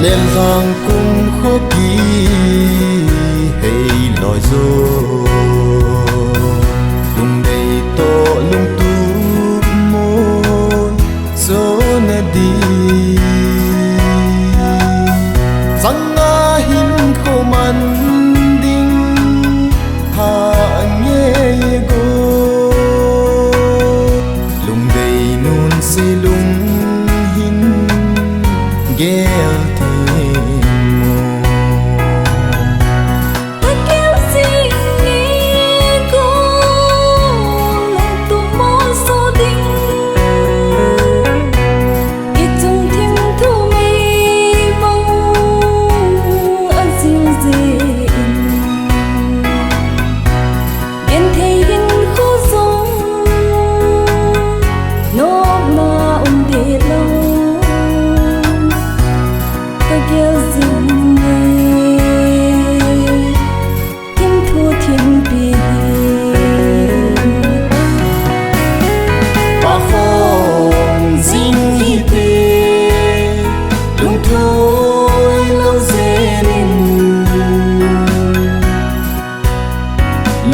đêm vàng cùng khó kỳ hay lòi rô lung đầy to lung tu môn gió nè đi răng nga hin khô man đinh hạ nghe go lung đầy nun si lung hin ghé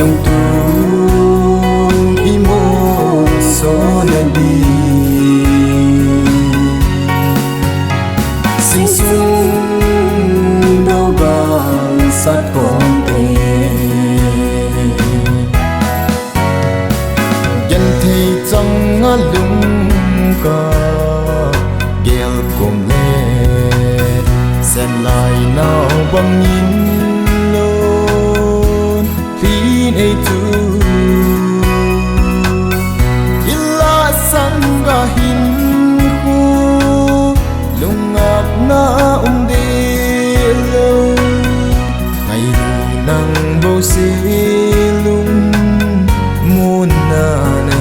lung tung imo so na đi sinh sung đâu bằng sát con tê dân thì trong ngã lung ca ghel cùng lệ xem lại nào bằng nhìn ấy tu illa sanga hin khu lung ngap na de lo ngày ru nang bo si lung mun na na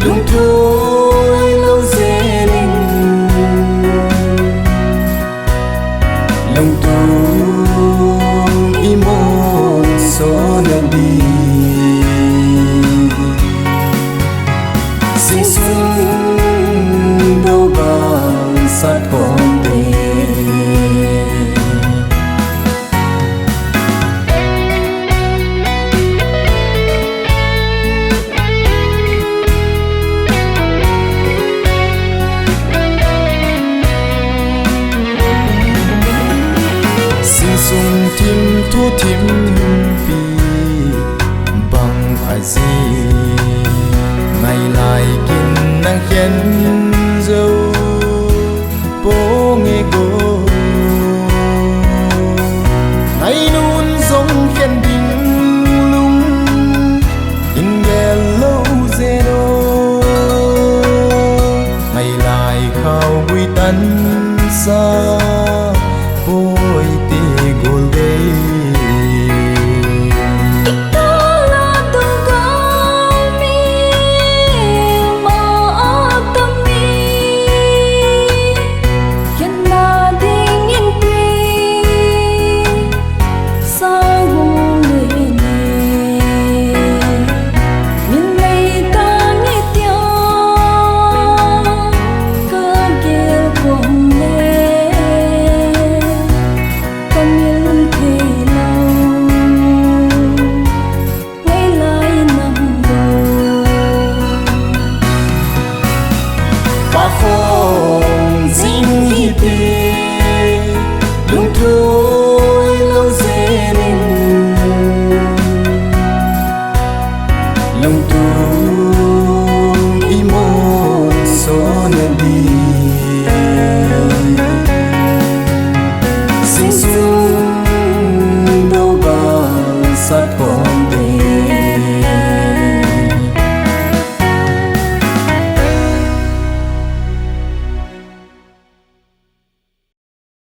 lung thôi lâu dễ linh lung tung imo so na đi sinh sung đâu bằng sát con tê sung tim thu tim pi bằng ai gì ngày lại kinh năng khen